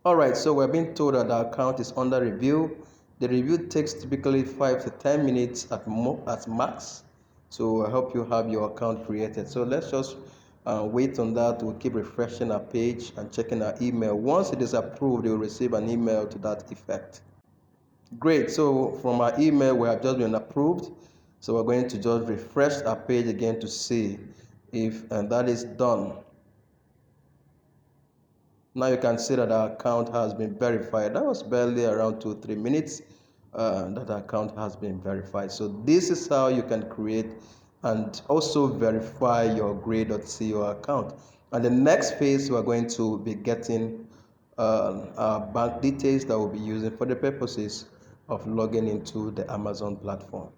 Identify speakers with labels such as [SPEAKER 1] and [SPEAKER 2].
[SPEAKER 1] All right, so we're being told that our account is under review. The review takes typically 5 to 10 minutes at max. So I hope you have your account created. So let's just wait on that. We'll keep refreshing our page and checking our email. Once it is approved, you'll receive an email to that effect. Great. So from our email, we have just been approved. So we're going to just refresh our page again to see if that is done. Now you can see that our account has been verified. That was barely around 2-3 minutes that our account has been verified. So this is how you can create and also verify your Grey.co account. And the next phase, we are going to be getting our bank details that we'll be using for the purposes of logging into the Amazon platform.